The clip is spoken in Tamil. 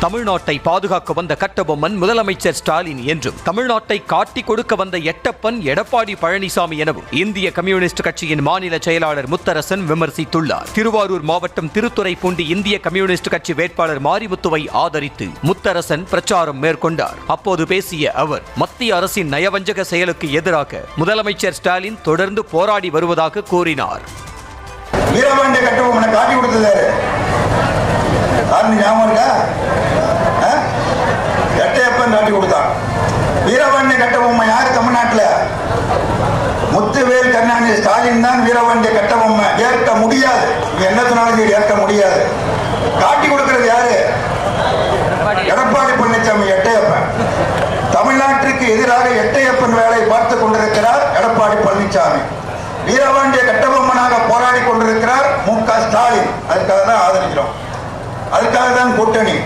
தமிழ்நாட்டை பாதுகாக்க வந்த கட்டபொம்மன் முதலமைச்சர் ஸ்டாலின் என்றும், தமிழ்நாட்டை காட்டி கொடுக்க வந்த எட்டப்பன் எடப்பாடி பழனிசாமி எனவும் இந்திய கம்யூனிஸ்ட் கட்சியின் மாநில செயலாளர் முத்தரசன் விமர்சித்துள்ளார். திருவாரூர் மாவட்டம் திருத்துறைப்பூண்டி இந்திய கம்யூனிஸ்ட் கட்சி வேட்பாளர் மாரிமுத்துவை ஆதரித்து முத்தரசன் பிரச்சாரம் மேற்கொண்டார். அப்போது பேசிய அவர், மத்திய அரசின் நயவஞ்சக செயலுக்கு எதிராக முதலமைச்சர் ஸ்டாலின் தொடர்ந்து போராடி வருவதாக கூறினார். வீரபாண்டிய கட்டபொம்மனை காட்டி கொடுத்தது ஞாபகம் இருக்கா? எட்டயப்பன் காட்டி கொடுத்தான். வீரபாண்டிய கட்டபொம்மன் யாரு தமிழ்நாட்டில்? முத்துவேல் கருணாநிதி ஸ்டாலின் தான் வீரபாண்டிய கட்டபொம்மன். ஏற்க முடியாது, என்ன சொன்னாலும் ஏற்க முடியாது. காட்டி கொடுக்கிறது யாரு? எடப்பாடி பழனிசாமி. எட்டயப்பன் தமிழ்நாட்டிற்கு எதிராக எட்டயப்பன் வேலை பார்த்துக் கொண்டிருக்கிறார் எடப்பாடி பழனிசாமி. வீரபாண்டிய கட்டபொம்மனாக போராடி கொண்டிருக்கிறார் மு க ஸ்டாலின். அதுக்காக தான் ஆதரிக்கிறோம், அதுக்காக தான் கூட்டணி.